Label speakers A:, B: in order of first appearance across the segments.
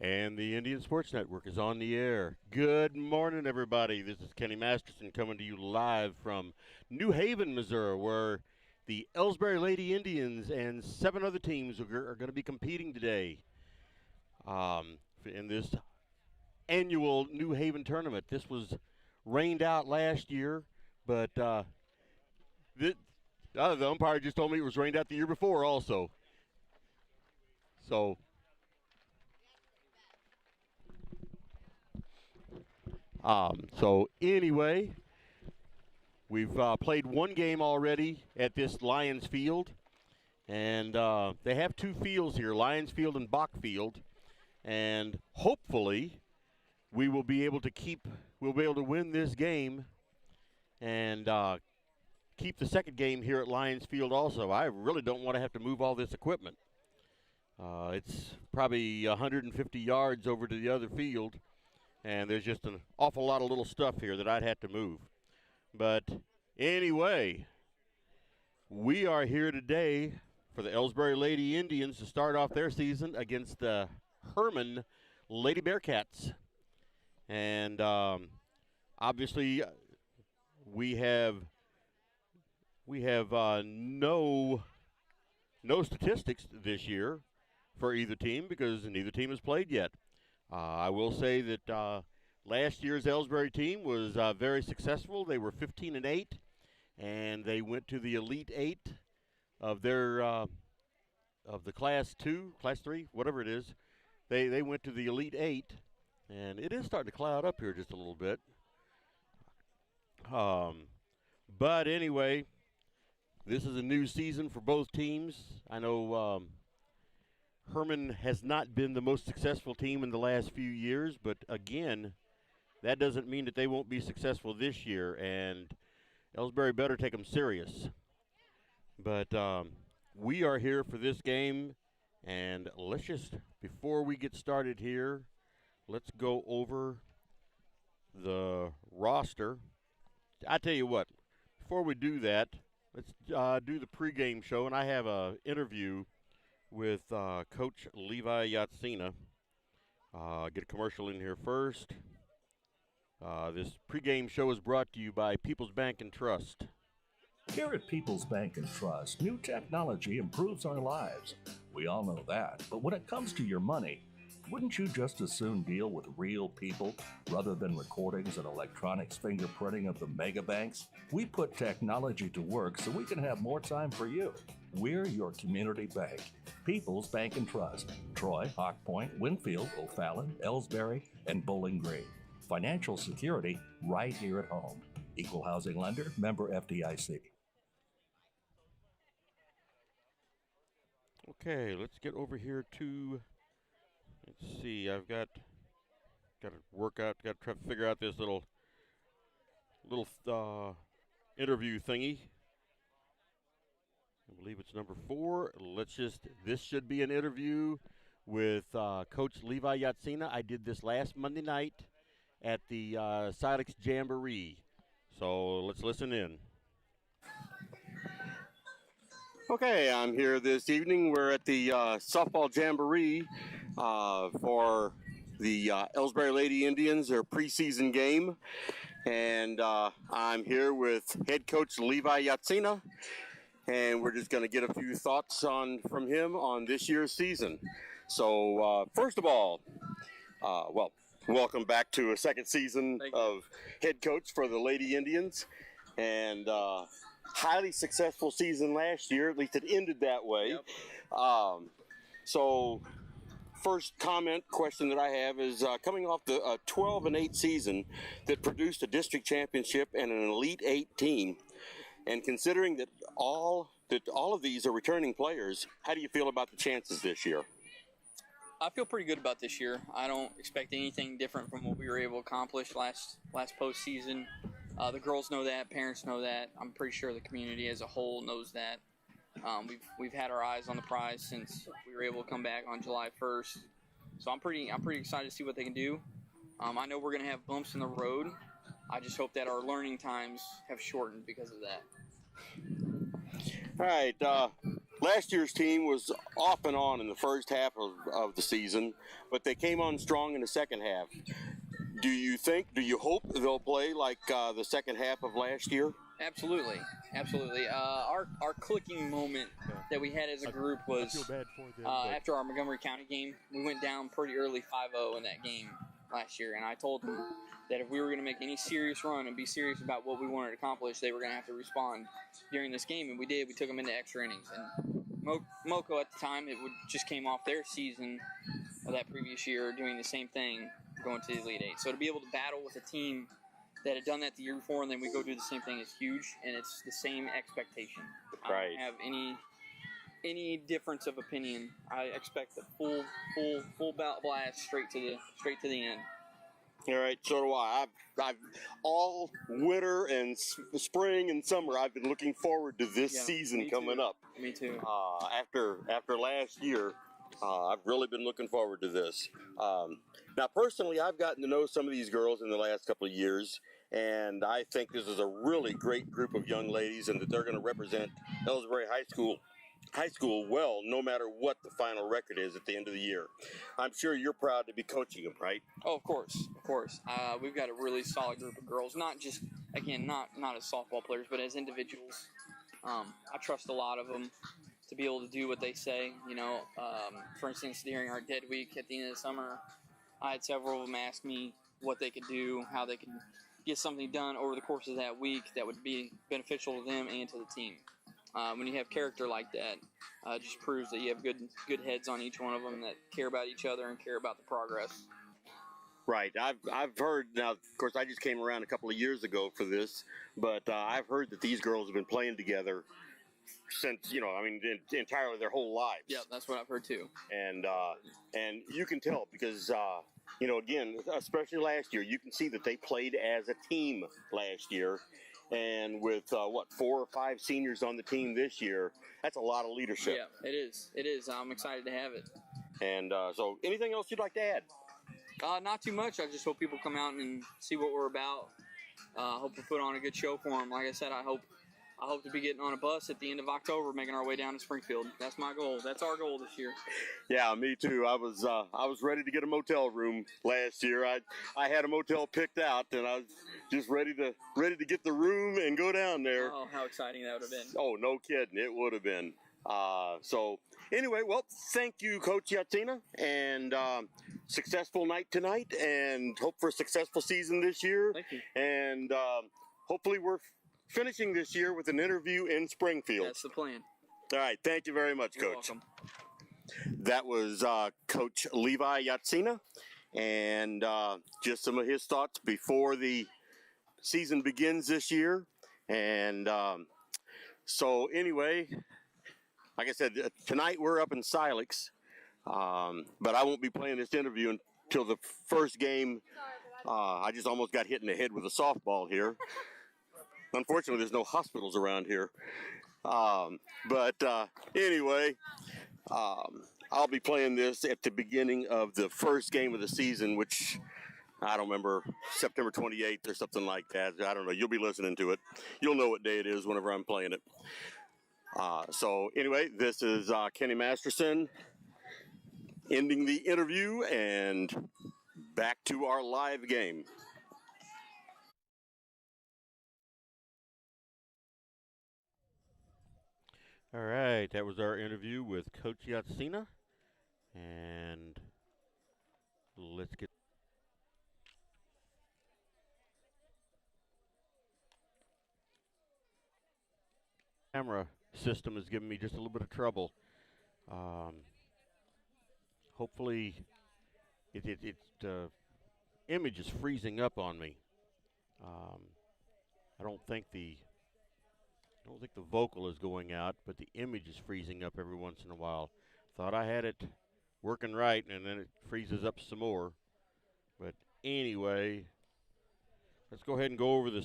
A: And the Indian Sports Network is on the air. Good morning, everybody. This is Kenny Masterson coming to you live from New Haven, Missouri, where the Elsberry Lady Indians and 7 other teams are going to be competing today in this annual New Haven tournament. This was rained out last year, but the umpire just told me it was rained out the year before also. So anyway, we've played one game already at this Lions Field, and they have 2 fields here, Lions Field and Bach Field, and hopefully we will be able to win this game and keep the second game here at Lions Field also. I really don't want to have to move all this equipment. It's probably 150 yards over to the other field, and there's just an awful lot of little stuff here that I'd have to move. But anyway, we are here today for the Elsberry Lady Indians to start off their season against the Hermann Lady Bearcats. And obviously we have no statistics this year for either team because neither team has played yet. I will say that last year's Elsberry team was very successful. They were 15-8, and they went to the Elite 8 of their of the Class 2, Class 3, whatever it is. They went to the Elite 8, and it is starting to cloud up here just a little bit. But anyway, this is a new season for both teams. I know Hermann has not been the most successful team in the last few years, but again, that doesn't mean that they won't be successful this year, and Elsberry better take them serious. But we are here for this game, and let's just, before we get started here, let's go over the roster. I tell you what, before we do that, let's do the pregame show, and I have an interview with Coach Levi Yatsina. Get a commercial in here first. This pregame show is brought to you by People's Bank and Trust.
B: Here at People's Bank and Trust, new technology improves our lives. We all know that. But when it comes to your money, wouldn't you just as soon deal with real people rather than recordings and electronics fingerprinting of the mega banks? We put technology to work so we can have more time for you. We're your community bank. People's Bank and Trust. Troy, Hawk Point, Winfield, O'Fallon, Elsberry, and Bowling Green. Financial security right here at home. Equal housing lender, member FDIC.
A: Okay, let's get over here to, let's see, I've got to work out, got to try to figure out this little interview thingy. I believe it's number 4. This should be an interview with Coach Levi Yatsina. I did this last Monday night at the Silex Jamboree. So let's listen in. Okay, I'm here this evening. We're at the softball jamboree for the Elsberry Lady Indians, their preseason game. And I'm here with head coach Levi Yatsina. And we're just going to get a few thoughts from him on this year's season. So first of all, welcome back to a second season of head coach for the Lady Indians. And highly successful season last year. At least it ended that way. Yep. So first question that I have is coming off the 12-8 season that produced a district championship and an Elite 8 team, and considering that all of these are returning players, how do you feel about the chances this year?
C: I feel pretty good about this year. I don't expect anything different from what we were able to accomplish last postseason. The girls know that, parents know that. I'm pretty sure the community as a whole knows that. We've had our eyes on the prize since we were able to come back on July 1st. So I'm pretty excited to see what they can do. I know we're going to have bumps in the road. I just hope that our learning times have shortened because of that.
A: All right. last year's team was off and on in the first half of the season, but they came on strong in the second half. Do you hope they'll play like the second half of last year?
C: Absolutely. Our clicking moment that we had as a group was after our Montgomery County game. We went down pretty early 5-0 in that game last year, and I told them that if we were going to make any serious run and be serious about what we wanted to accomplish, they were going to have to respond during this game, and we did. We took them into extra innings. And Moco at the time, just came off their season of that previous year doing the same thing, going to the Elite Eight. So to be able to battle with a team that had done that the year before and then we go do the same thing is huge, and it's the same expectation.
A: Right.
C: I don't have any difference of opinion. I expect the full blast straight to the end.
A: All right, so do I. I've all winter and spring and summer, I've been looking forward to this season coming up.
C: Me too.
A: After last year, I've really been looking forward to this. Now, personally, I've gotten to know some of these girls in the last couple of years, and I think this is a really great group of young ladies, and that they're going to represent Elsberry High School well, no matter what the final record is at the end of the year. I'm sure you're proud to be coaching them, right?
C: Oh, of course. We've got a really solid group of girls, not just, again, not as softball players, but as individuals. I trust a lot of them to be able to do what they say. For instance, during our dead week at the end of the summer, I had several of them ask me what they could do, how they could get something done over the course of that week that would be beneficial to them and to the team. When you have character like that, it just proves that you have good heads on each one of them that care about each other and care about the progress.
A: Right. I've heard, now, of course, I just came around a couple of years ago for this, but I've heard that these girls have been playing together since, entirely their whole lives.
C: Yeah, that's what I've heard too.
A: And you can tell because, again, especially last year, you can see that they played as a team last year. And with, 4 or 5 seniors on the team this year, that's a lot of leadership.
C: Yeah, it is. I'm excited to have it.
A: And so anything else you'd like to add?
C: Not too much. I just hope people come out and see what we're about. Hope to put on a good show for them. Like I said, I hope to be getting on a bus at the end of October, making our way down to Springfield. That's my goal. That's our goal this year.
A: Yeah, me too. I was ready to get a motel room last year. I had a motel picked out, and I was just ready to get the room and go down there.
C: Oh, how exciting that would have been!
A: Oh, no kidding, it would have been. So anyway, well, thank you, Coach Yatsina, and successful night tonight, and hope for a successful season this year.
C: Thank you.
A: And hopefully we're finishing this year with an interview in Springfield.
C: That's the plan.
A: All right. Thank you very much,
C: You're
A: Coach.
C: welcome.
A: That was Coach Levi Yatsina, and just some of his thoughts before the season begins this year. And so anyway, like I said, tonight we're up in Silex, but I won't be playing this interview until the first game. I just almost got hit in the head with a softball here. Unfortunately, there's no hospitals around here. Anyway, I'll be playing this at the beginning of the first game of the season, which I don't remember, September 28th or something like that. I don't know. You'll be listening to it. You'll know what day it is whenever I'm playing it. So anyway, this is Kenny Masterson ending the interview, and back to our live game. All right, that was our interview with Coach Yatsina, and let's get camera system is giving me just a little bit of trouble. Hopefully, image is freezing up on me. I don't think the vocal is going out, but the image is freezing up every once in a while. Thought I had it working right, and then it freezes up some more. But anyway, let's go ahead and go over the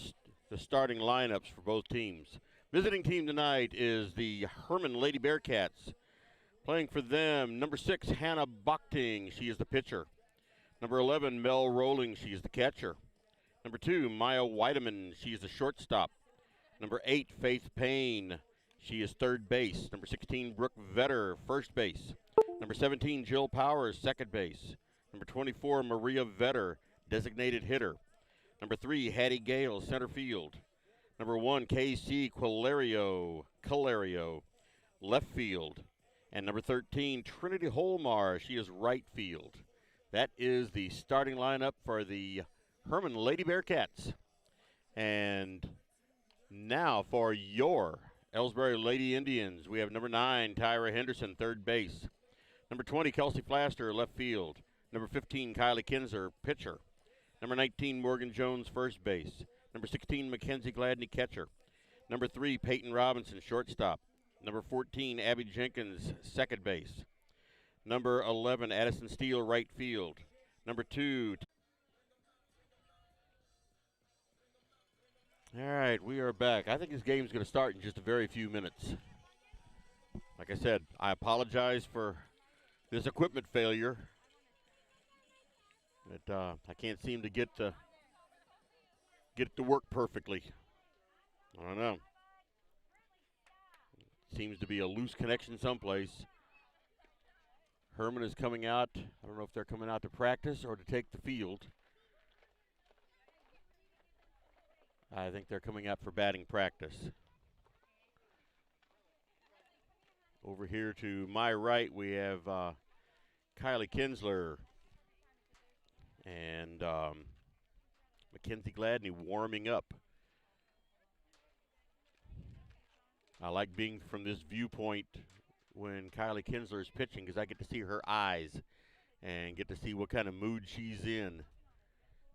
A: starting lineups for both teams. Visiting team tonight is the Hermann Lady Bearcats. Playing for them, number 6, Hannah Bochting. She is the pitcher. Number 11, Mel Rowling. She is the catcher. Number 2, Maya Weideman. She is the shortstop. Number 8, Faith Payne. She is third base. Number 16, Brooke Vetter, first base. Number 17, Jill Powers, second base. Number 24, Maria Vetter, designated hitter. Number 3, Hattie Gale, center field. Number 1, KC Calario, left field. And number 13, Trinity Holmar, she is right field. That is the starting lineup for the Hermann Lady Bearcats. And now for your Elsberry Lady Indians, we have number 9, Tyra Henderson, third base. Number 20, Kelsey Flaster, left field. Number 15, Kylie Kinsler, pitcher. Number 19, Morgan Jones, first base. Number 16, Mackenzie Gladney, catcher. Number 3, Peyton Robinson, shortstop. Number 14, Abby Jenkins, second base. Number 11, Addison Steele, right field. Number 2. All right, we are back. I think this game's going to start in just a very few minutes. Like I said, I apologize for this equipment failure. I can't seem to get it to work perfectly. I don't know. Seems to be a loose connection someplace. Hermann is coming out. I don't know if they're coming out to practice or to take the field. I think they're coming out for batting practice. Over here to my right, we have Kylie Kinsler and Mackenzie Gladney warming up. I like being from this viewpoint when Kylie Kinsler is pitching because I get to see her eyes and get to see what kind of mood she's in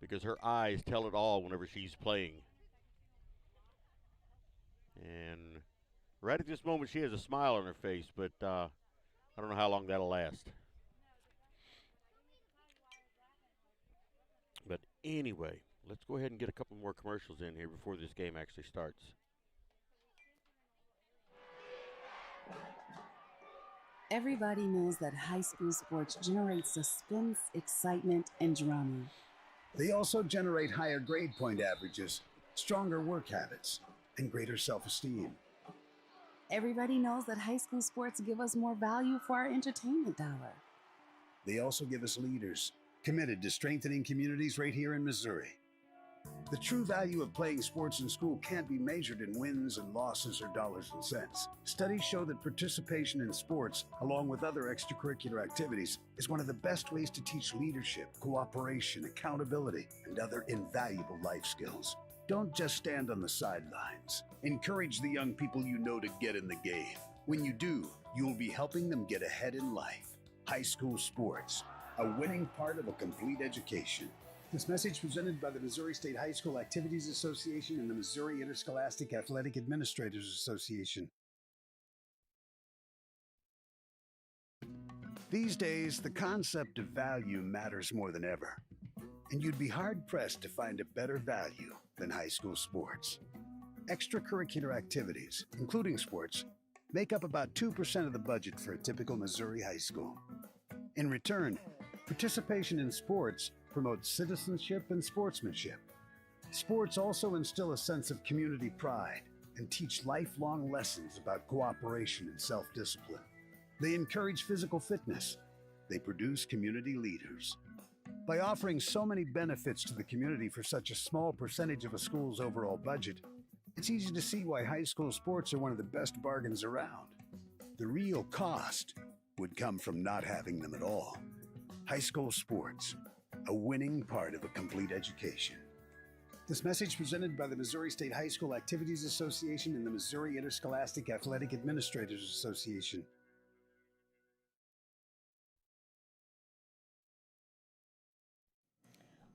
A: because her eyes tell it all whenever she's playing. And right at this moment, she has a smile on her face, but I don't know how long that'll last. But anyway, let's go ahead and get a couple more commercials in here before this game actually starts.
D: Everybody knows that high school sports generate suspense, excitement, and drama.
E: They also generate higher grade point averages, stronger work habits, and greater self-esteem.
D: Everybody knows that high school sports give us more value for our entertainment dollar.
E: They also give us leaders committed to strengthening communities right here in Missouri. The true value of playing sports in school can't be measured in wins and losses or dollars and cents. Studies show that participation in sports, along with other extracurricular activities, is one of the best ways to teach leadership, cooperation, accountability, and other invaluable life skills. Don't just stand on the sidelines. Encourage the young people you know to get in the game. When you do, you'll be helping them get ahead in life. High school sports, a winning part of a complete education. This message presented by the Missouri State High School Activities Association and the Missouri Interscholastic Athletic Administrators Association. These days, the concept of value matters more than ever. And you'd be hard-pressed to find a better value than high school sports. Extracurricular activities, including sports, make up about 2% of the budget for a typical Missouri high school. In return, participation in sports promotes citizenship and sportsmanship. Sports also instill a sense of community pride and teach lifelong lessons about cooperation and self-discipline. They encourage physical fitness. They produce community leaders. By offering so many benefits to the community for such a small percentage of a school's overall budget, it's easy to see why high school sports are one of the best bargains around. The real cost would come from not having them at all. High school sports, a winning part of a complete education. This message presented by the Missouri State High School Activities Association and the Missouri Interscholastic Athletic Administrators Association.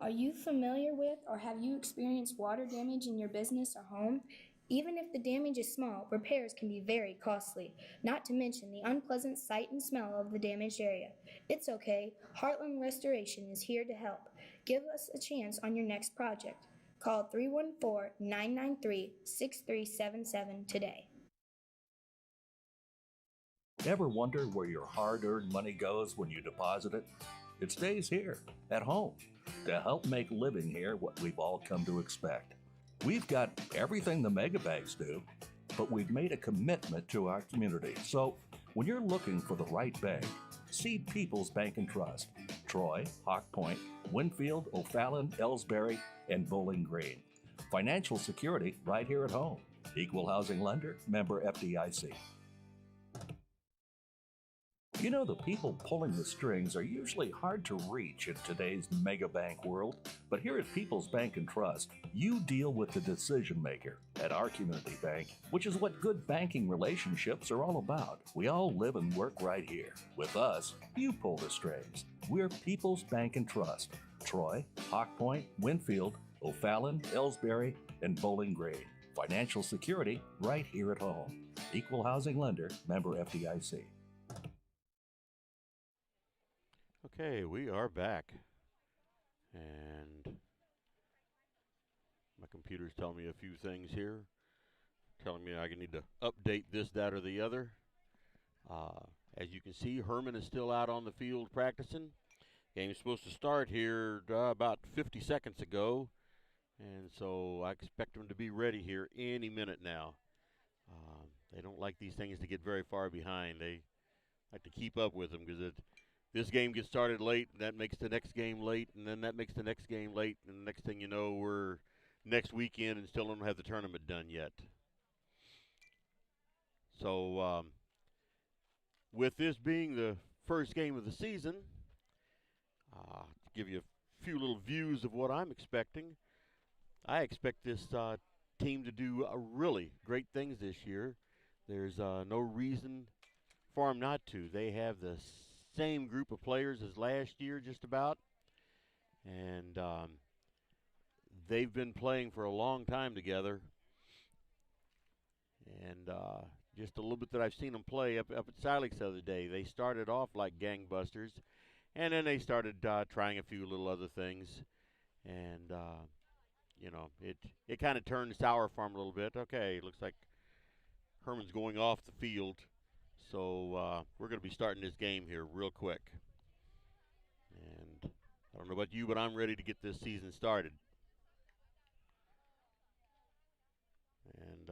F: Are you familiar with or have you experienced water damage in your business or home? Even if the damage is small, repairs can be very costly, not to mention the unpleasant sight and smell of the damaged area. It's okay. Heartland Restoration is here to help. Give us a chance on your next project. Call 314-993-6377 today.
B: Ever wonder where your hard-earned money goes when you deposit it? It stays here, at home, to help make living here what we've all come to expect. We've got everything the megabags do, but we've made a commitment to our community. So when you're looking for the right bank, see People's Bank and Trust. Troy, Hawk Point, Winfield, O'Fallon, Elsberry, and Bowling Green. Financial security right here at home. Equal housing lender, member FDIC. You know, the people pulling the strings are usually hard to reach in today's mega bank world, but here at People's Bank and Trust, you deal with the decision maker at our community bank, which is what good banking relationships are all about. We all live and work right here. With us, you pull the strings. We're People's Bank and Trust. Troy, Hawk Point, Winfield, O'Fallon, Elsberry, and Bowling Green. Financial security right here at home. Equal housing lender, member FDIC.
A: Okay, we are back. And my computer's telling me a few things here. Telling me I need to update this, that, or the other. As you can see, Hermann is still out on the field practicing. Game's supposed to start here about 50 seconds ago. And so I expect them to be ready here any minute now. They don't like these things to get very far behind. They like to keep up with them because this game gets started late, and that makes the next game late, and then that makes the next game late, and the next thing you know, we're next weekend and still don't have the tournament done yet. So with this being the first game of the season, to give you a few little views of what I'm expecting, I expect this team to do really great things this year. There's no reason for them not to. They have the same group of players as last year, just about. And they've been playing for a long time together. And just a little bit that I've seen them play up at Silex the other day, they started off like gangbusters. And then they started trying a few little other things. And, you know, it kind of turned sour for them a little bit. Okay, looks like Hermann's going off the field. So we're going to be starting this game here real quick. And I don't know about you, but I'm ready to get this season started. And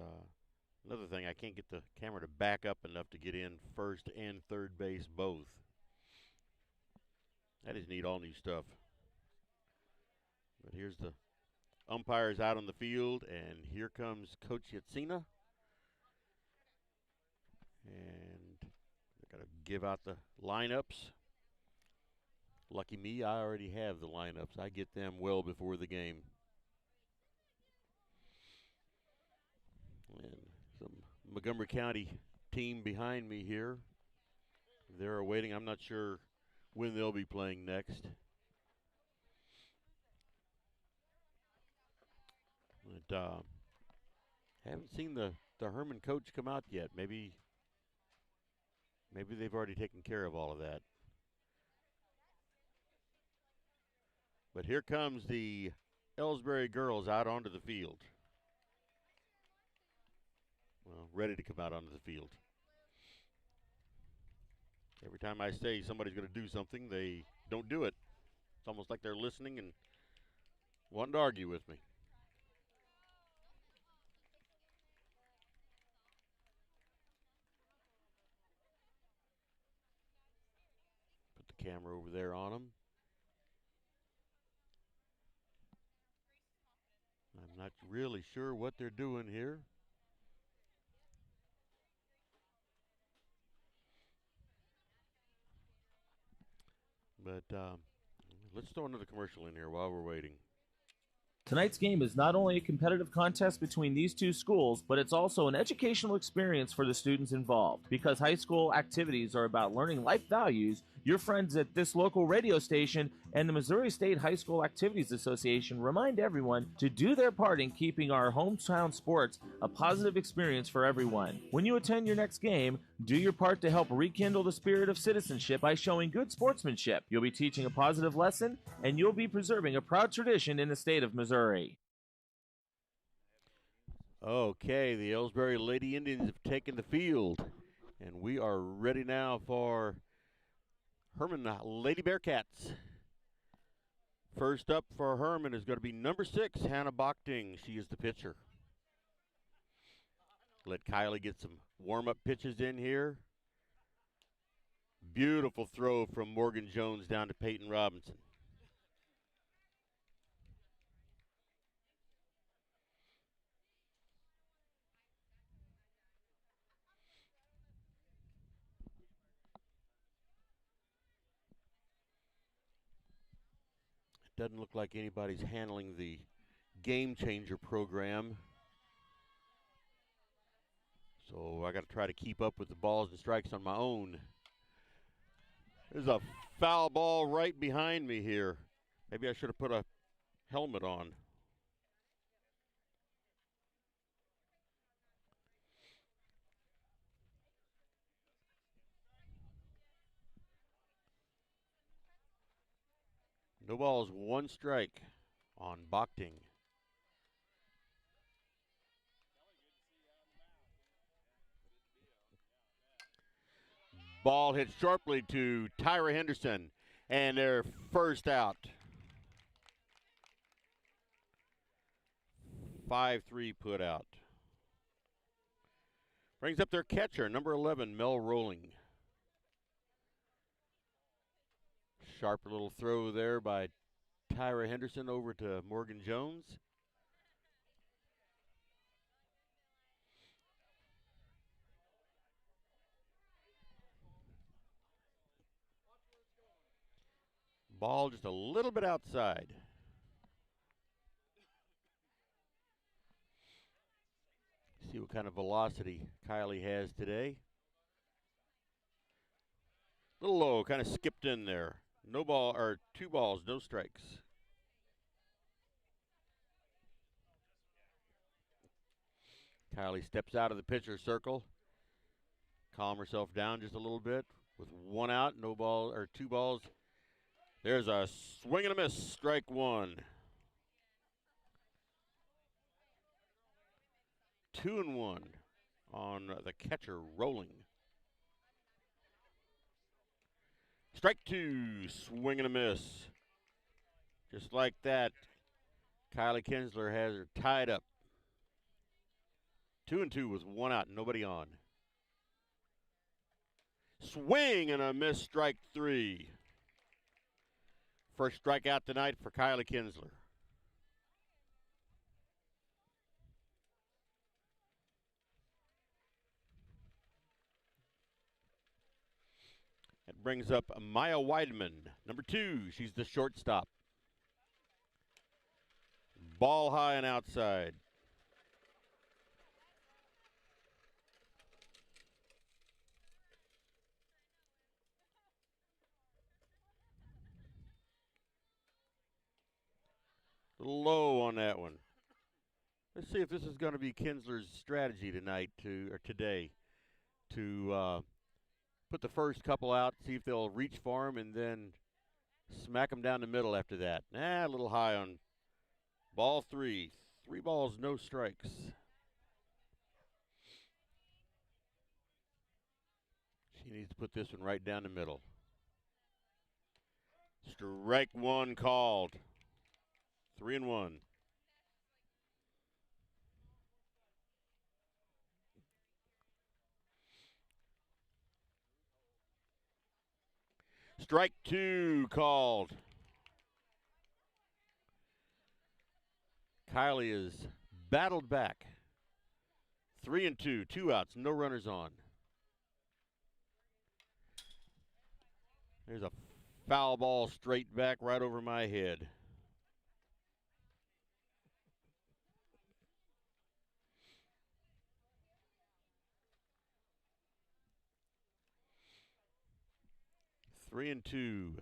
A: another thing, I can't get the camera to back up enough to get in first and third base both. That is neat, all new stuff. But here's the umpires out on the field, and here comes Coach Yatsina. And they're going to give out the lineups. Lucky me, I already have the lineups. I get them well before the game. And some Montgomery County team behind me here. They're awaiting. I'm not sure when they'll be playing next. But haven't seen the Hermann coach come out yet. Maybe they've already taken care of all of that. But here comes the Elsberry girls out onto the field. Well, ready to come out onto the field. Every time I say somebody's going to do something, they don't do it. It's almost like they're listening and wanting to argue with me. Put the camera over there on them. I'm not really sure what they're doing here. But let's throw another commercial in here while we're waiting.
G: Tonight's game is not only a competitive contest between these two schools, but it's also an educational experience for the students involved. Because high school activities are about learning life values, your friends at this local radio station and the Missouri State High School Activities Association remind everyone to do their part in keeping our hometown sports a positive experience for everyone. When you attend your next game, do your part to help rekindle the spirit of citizenship by showing good sportsmanship. You'll be teaching a positive lesson, and you'll be preserving a proud tradition in the state of Missouri.
A: Okay, the Elsberry Lady Indians have taken the field, and we are ready now for Hermann Lady Bearcats. First up for Hermann is going to be number 6, Hannah Bochting. She is the pitcher. Let Kylie get some warm-up pitches in here. Beautiful throw from Morgan Jones down to Peyton Robinson. It doesn't look like anybody's handling the game changer program. So I got to try to keep up with the balls and strikes on my own. There's a foul ball right behind me here. Maybe I should have put a helmet on. No balls, one strike on Bochting. Ball hit sharply to Tyra Henderson, and their first out. 5-3 put out. Brings up their catcher, number 11, Mel Rolling. Sharp little throw there by Tyra Henderson over to Morgan Jones. Ball just a little bit outside. See what kind of velocity Kylie has today. A little low, kind of skipped in there. No ball, or 2 balls, no strikes. Kylie steps out of the pitcher circle. Calm herself down just a little bit. With 1 out, no ball, or 2 balls. There's a swing and a miss, strike 1. 2-1 on the catcher Rolling. Strike 2, swing and a miss. Just like that, Kylie Kinsler has her tied up. 2-2 with 1 out, nobody on. Swing and a miss, strike 3. First strikeout tonight for Kylie Kinsler. That brings up Maya Weidman, number 2. She's the shortstop. Ball high and outside. A little low on that one. Let's see if this is going to be Kinsler's strategy tonight today to put the first couple out, see if they'll reach for him, and then smack him down the middle after that. A little high on ball 3. 3 balls, no strikes. She needs to put this one right down the middle. Strike 1 called. 3-1. Strike 2 called. Kylie is battled back. 3-2, 2 outs, no runners on. There's a foul ball straight back right over my head. Three and two.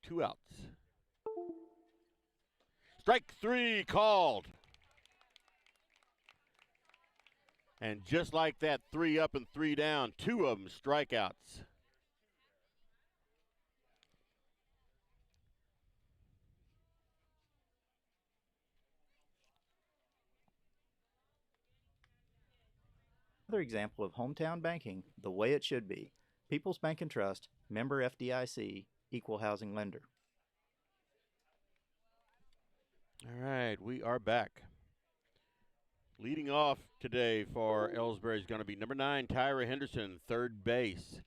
A: 2 outs. Strike 3 called. And just like that, 3 up and 3 down, 2 of them strikeouts.
H: Another example of hometown banking the way it should be. People's Bank and Trust, member FDIC, equal housing lender.
A: All right, we are back. Leading off today for Elsberry is going to be number 9, Tyra Henderson, third base.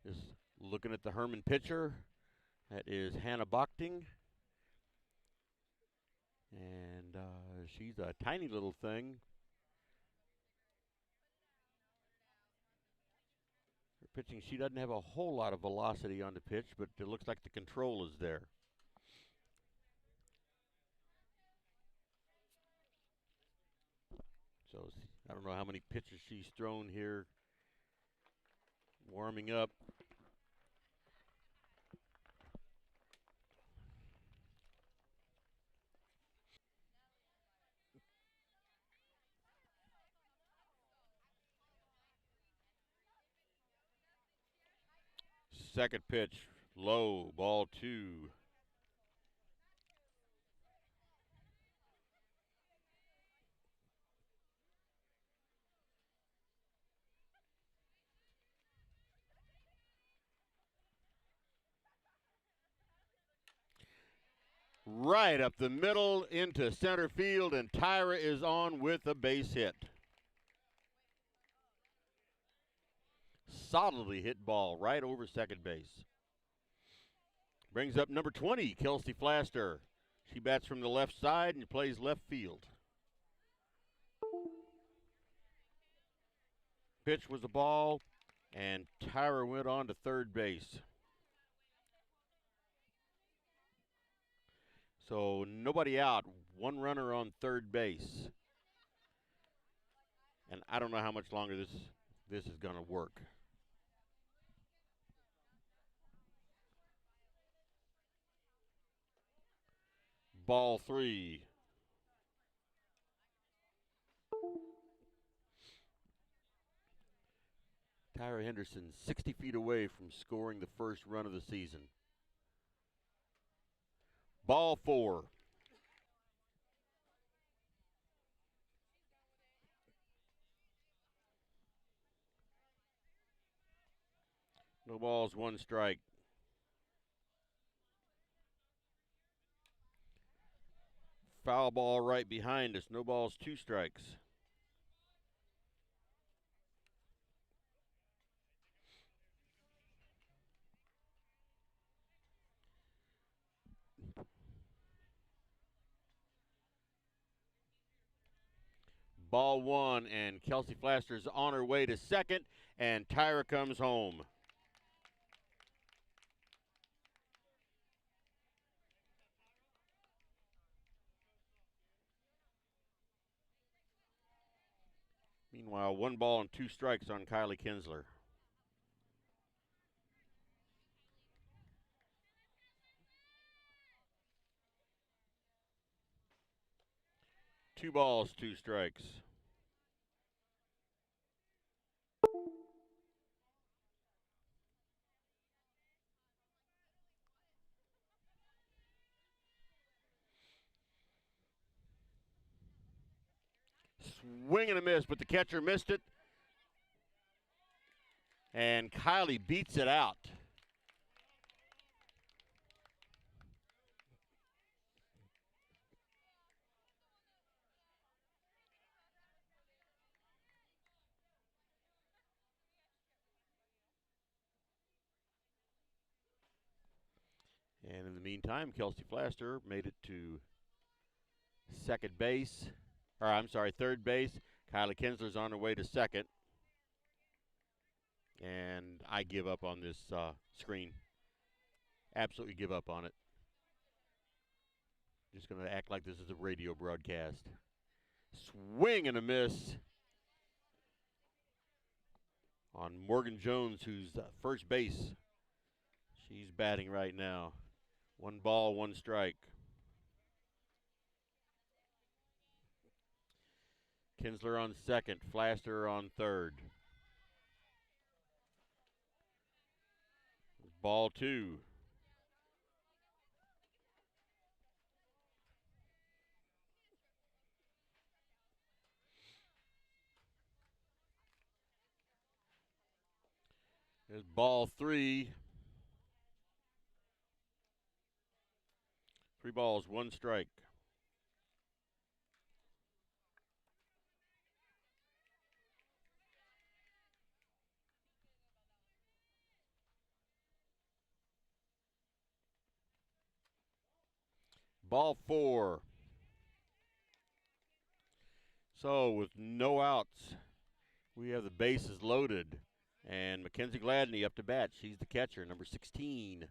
A: Just looking at the Hermann pitcher. That is Hannah Bochting. And she's a tiny little thing. Her pitching, she doesn't have a whole lot of velocity on the pitch, but it looks like the control is there. So I don't know how many pitches she's thrown here. Warming up. Second pitch, low, ball 2. Right up the middle into center field, and Tyra is on with a base hit. Solidly hit ball right over second base. Brings up number 20, Kelsey Flaster. She bats from the left side and plays left field. Pitch was a ball, and Tyra went on to third base. So nobody out, one runner on third base. And I don't know how much longer this is going to work. Ball 3. Tyra Henderson 60 feet away from scoring the first run of the season. Ball 4. No balls, 1 strike. Foul ball right behind us. No balls, 2 strikes. Ball 1, and Kelsey Flaster's on her way to second, and Tyra comes home. Meanwhile, 1 ball and 2 strikes on Kylie Kinsler. Two balls, 2 strikes. Swing and a miss, but the catcher missed it. And Kylie beats it out. And in the meantime, Kelsey Flaster made it to third base. Kylie Kinsler's on her way to second. And I give up on this screen. Absolutely give up on it. Just going to act like this is a radio broadcast. Swing and a miss on Morgan Jones, who's first base. She's batting right now. 1 ball, 1 strike. Kinsler on second, Flaster on third. Ball 2. There's ball 3. 3 balls, 1 strike. Ball 4. So with no outs, we have the bases loaded. And Mackenzie Gladney up to bat. She's the catcher, number 16.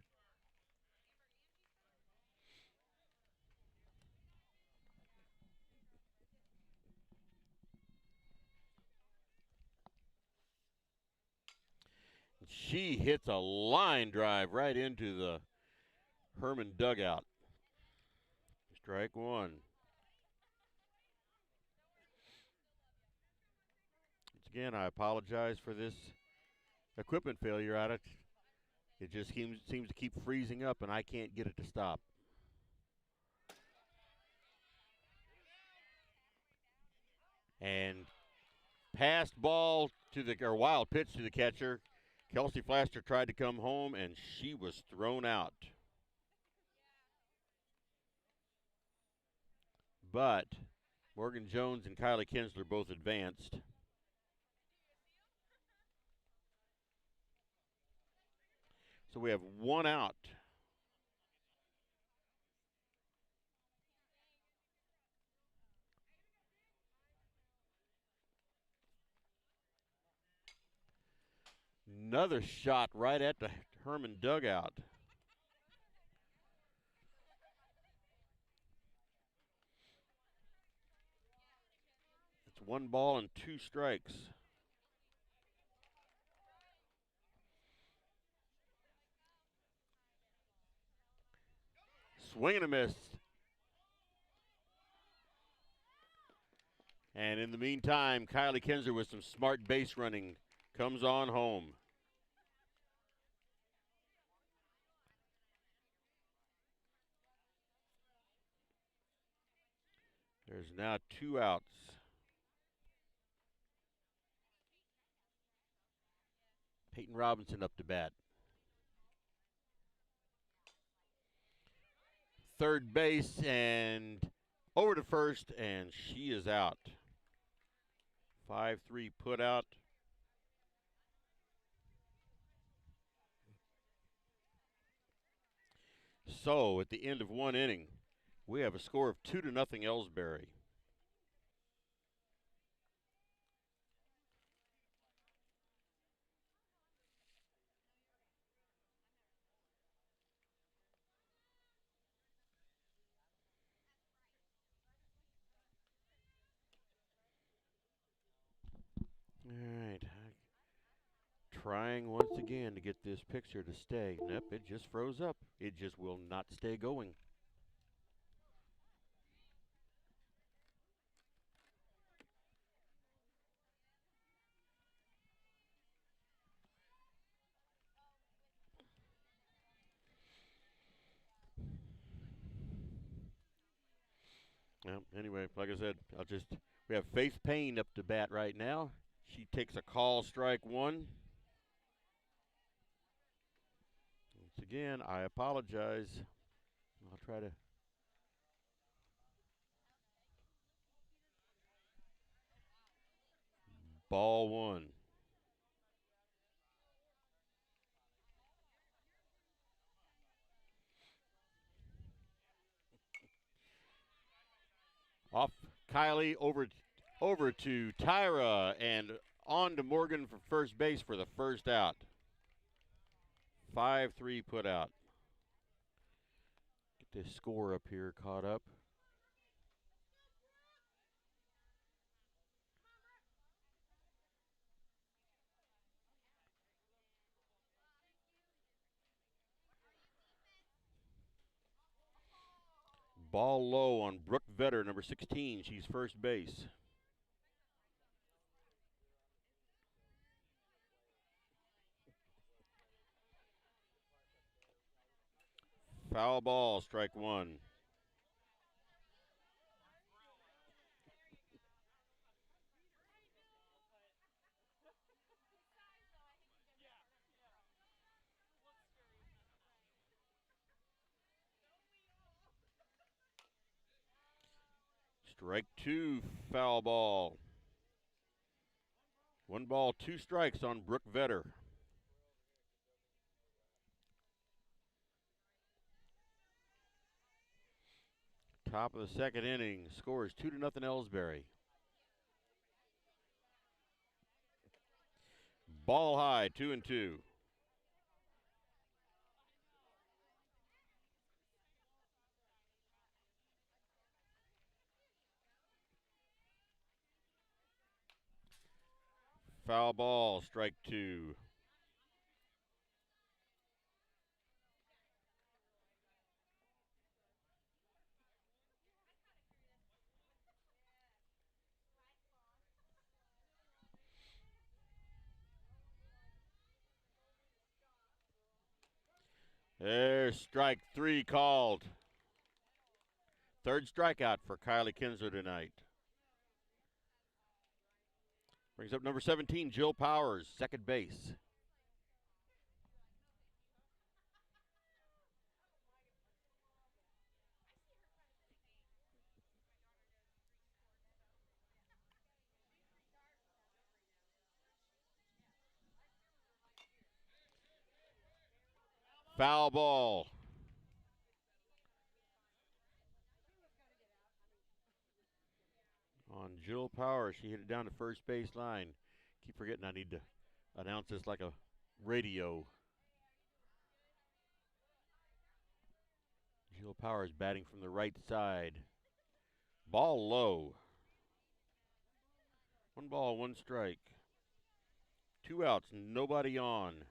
A: She hits a line drive right into the Hermann dugout. Strike 1. Once again, I apologize for this equipment failure out it. It just seems to keep freezing up, and I can't get it to stop. And passed ball to the, or wild pitch to the catcher. Kelsey Flaster tried to come home, and she was thrown out. But Morgan Jones and Kylie Kinsler both advanced. So we have 1 out. Another shot right at the Hermann dugout. It's 1 ball and 2 strikes. Swing and a miss. And in the meantime, Kylie Kinsler with some smart base running comes on home. There's now 2 outs. Peyton Robinson up to bat. Third base and over to first, and she is out. 5-3 put out. So at the end of 1 inning, we have a score of 2-0 Elsberry. All right. Trying once again to get this picture to stay. Nope, it just froze up. It just will not stay going. Well, anyway, like I said, we have Faith Payne up to bat right now. She takes a call, strike 1. Once again, I apologize. I'll try to. Ball 1. Off Kylie, over to Tyra, and on to Morgan for first base for the first out. 5-3 put out. Get this score up here caught up. Ball low on Brooke Vetter, number 16. She's first base. Foul ball, strike 1. Strike 2, foul ball. 1 ball, 2 strikes on Brooke Vetter. Top of the second inning. Score is 2-0 Elsberry. Ball high, 2-2. Foul ball, strike 2. There's strike 3 called. Third strikeout for Kylie Kinsler tonight. Brings up number 17, Jill Powers, second base. Foul ball. On Jill Powers, she hit it down to first base line. Keep forgetting I need to announce this like a radio. Jill Powers batting from the right side. Ball low. 1 ball, 1 strike. 2 outs, nobody on.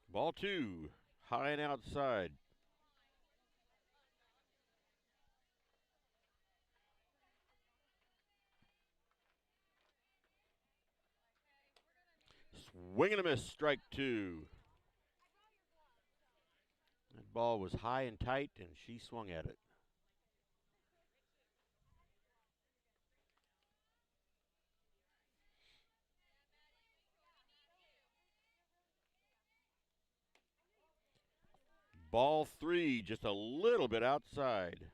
A: Ball 2, high and outside. Swing and a miss, strike 2. That ball was high and tight, and she swung at it. Ball 3, just a little bit outside.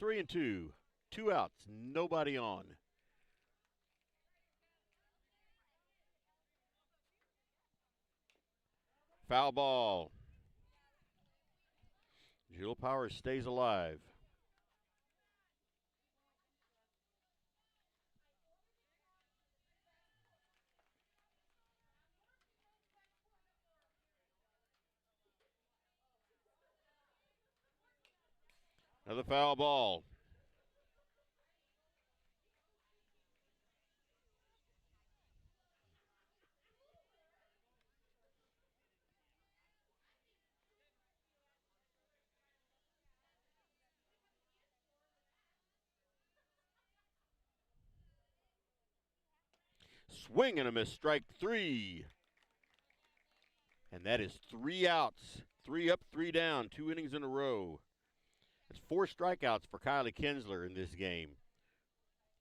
A: 3-2. 2 outs, nobody on. Foul ball. Jill Powers stays alive. Another foul ball. Swing and a miss, strike 3. And that is 3 outs. 3 up, 3 down, 2 innings in a row. That's 4 strikeouts for Kylie Kinsler in this game.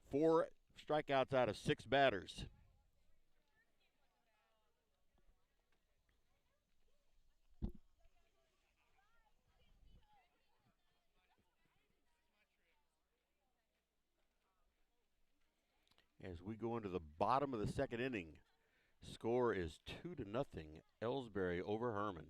A: 4 strikeouts out of 6 batters. As we go into the bottom of the second inning, score is 2-0 Elsberry over Hermann.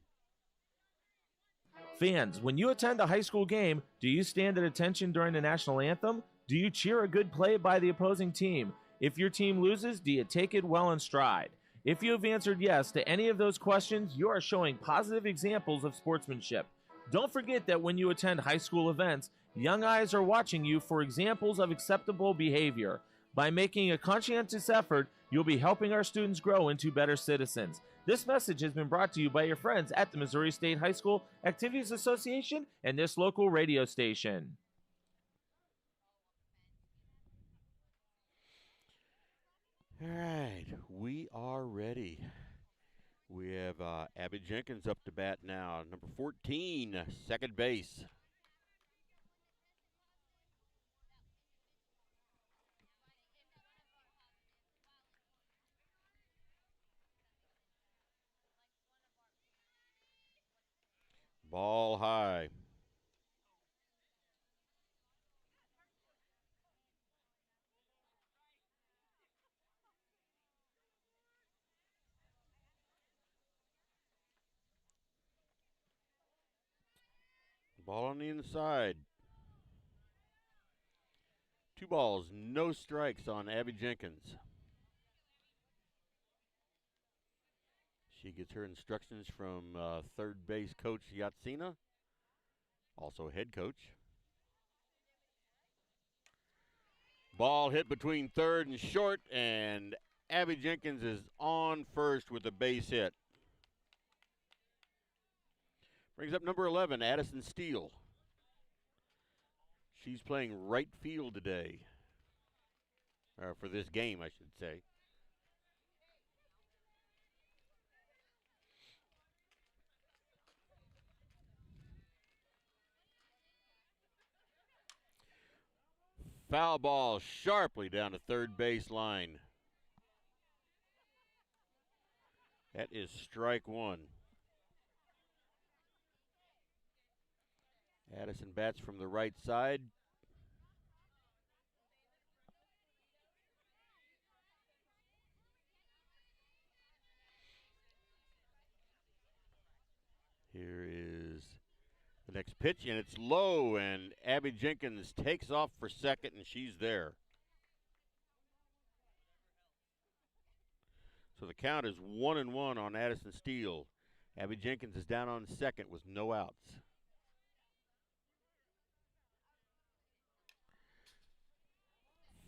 G: Fans, when you attend a high school game, do you stand at attention during the national anthem? Do you cheer a good play by the opposing team? If your team loses, do you take it well in stride? If you have answered yes to any of those questions, you are showing positive examples of sportsmanship. Don't forget that when you attend high school events, young eyes are watching you for examples of acceptable behavior. By making a conscientious effort, you'll be helping our students grow into better citizens. This message has been brought to you by your friends at the Missouri State High School Activities Association and this local radio station.
A: All right, we are ready. We have Abby Jenkins up to bat now, number 14, second base. Ball high. Ball on the inside. 2 balls, no strikes on Abby Jenkins. She gets her instructions from third base coach Yatsina, also head coach. Ball hit between third and short, and Abby Jenkins is on first with a base hit. Brings up number 11, Addison Steele. She's playing right field today. For this game, I should say. Foul ball sharply down the third base line. That is strike 1. Addison bats from the right side. Here is the next pitch, and it's low, and Abby Jenkins takes off for second, and she's there. So the count is 1-1 on Addison Steele. Abby Jenkins is down on second with no outs.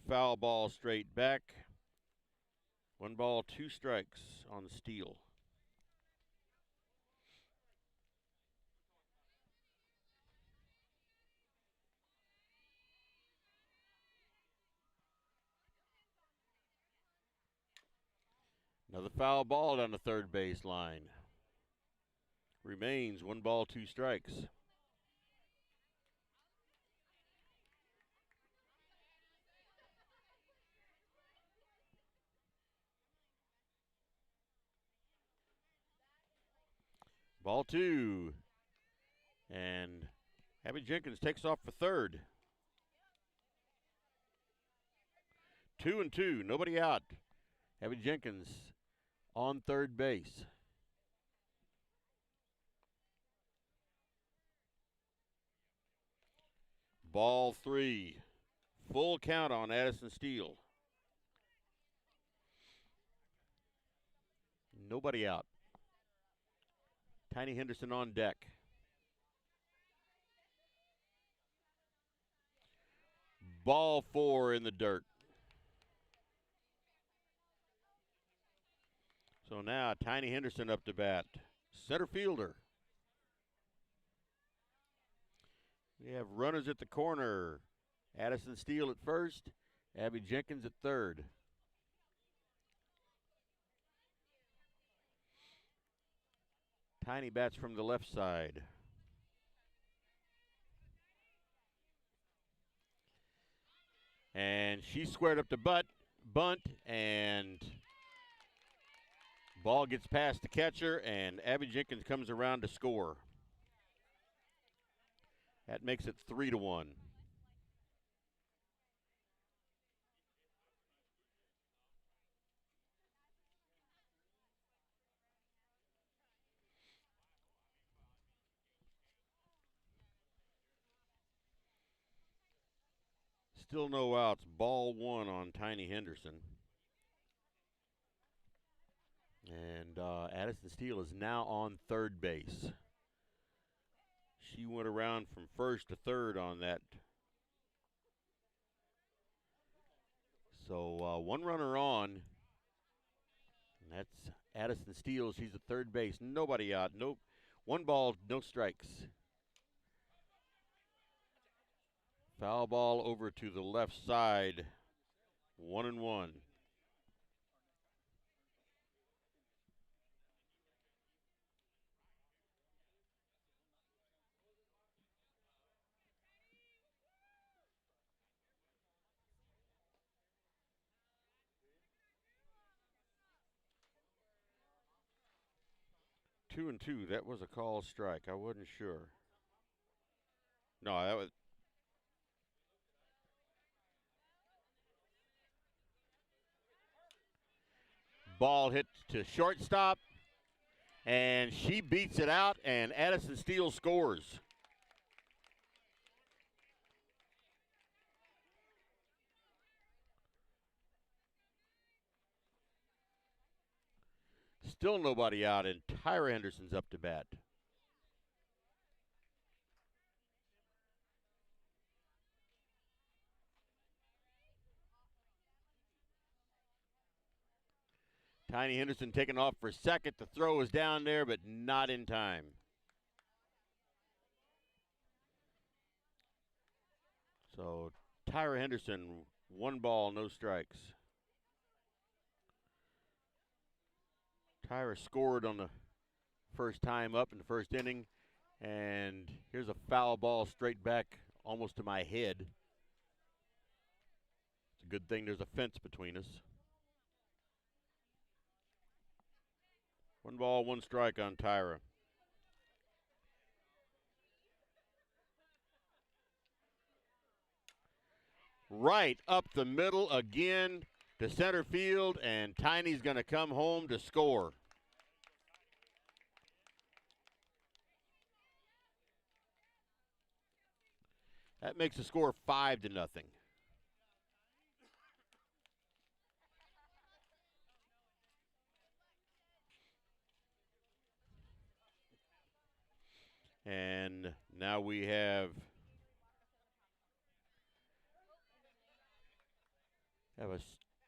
A: Foul ball straight back. 1 ball, 2 strikes on Steele. Another foul ball down the third base line. Remains 1 ball, 2 strikes. Ball 2. And Abby Jenkins takes off for third. 2-2, nobody out. Abby Jenkins on third base. Ball 3. Full count on Addison Steele. Nobody out. Tiny Henderson on deck. Ball 4 in the dirt. So now Tiny Henderson up to bat. Center fielder. We have runners at the corner. Addison Steele at first. Abby Jenkins at third. Tiny bats from the left side. And she squared up to bunt, and ball gets past the catcher, and Abby Jenkins comes around to score. That makes it 3-1. Still no outs. Ball 1 on Tiny Henderson. And Addison Steele is now on third base. She went around from first to third on that. So 1 runner on. And that's Addison Steele. She's at third base. Nobody out. Nope. 1 ball, no strikes. Foul ball over to the left side. 1-1. Two and two. That was a call strike. I wasn't sure. No, that was. Ball hit to shortstop, and she beats it out, and Addison Steele scores. Still nobody out, and Tyra Henderson's up to bat. Tiny Henderson taking off for second. The throw is down there, but not in time. So Tyra Henderson, 1 ball, no strikes. Tyra scored on the first time up in the first inning, and here's a foul ball straight back almost to my head. It's a good thing there's a fence between us. 1 ball, 1 strike on Tyra. Right up the middle again to center field, and Tiny's going to come home to score. That makes the score 5-0. And now we have a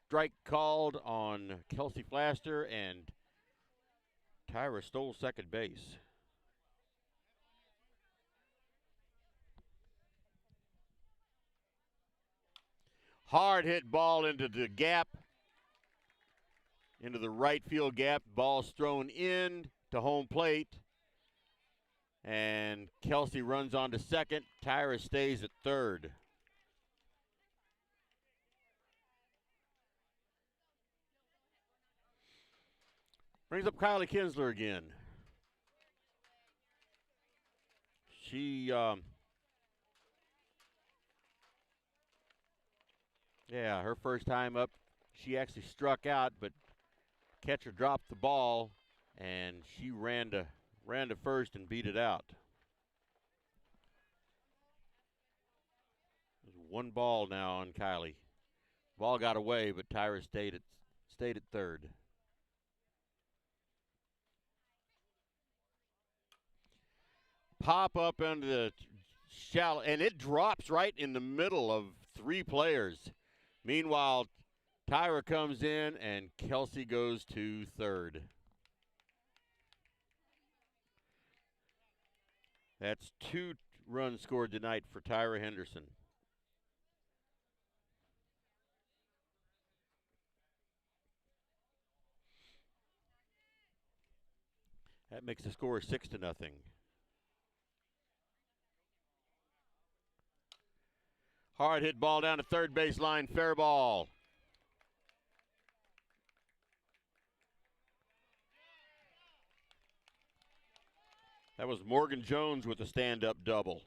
A: strike called on Kelsey Flaster, and Tyra stole second base. Hard hit ball into the gap, into the right field gap. Ball's thrown in to home plate, and Kelsey runs on to second. Tyra stays at third. Brings up Kylie Kinsler again. She, her first time up, she actually struck out, but catcher dropped the ball, and she ran to first and beat it out. There's 1 ball now on Kylie. Ball got away, but Tyra stayed at third. Pop up into the shallow, and it drops right in the middle of 3 players. Meanwhile, Tyra comes in, and Kelsey goes to third. That's 2 runs scored tonight for Tyra Henderson. That makes the score 6-0. Hard hit ball down to third base line, fair ball. That was Morgan Jones with a stand-up double.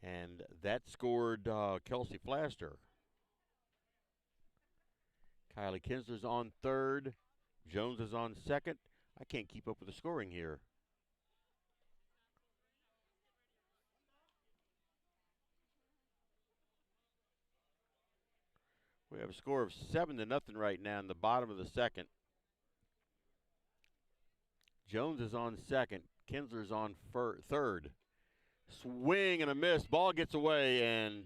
A: And that scored Kelsey Flaster. Kylie Kinsler's on third. Jones is on second. I can't keep up with the scoring here. We have a score of 7-0 right now in the bottom of the second. Jones is on second. Kinsler's on third. Swing and a miss. Ball gets away, and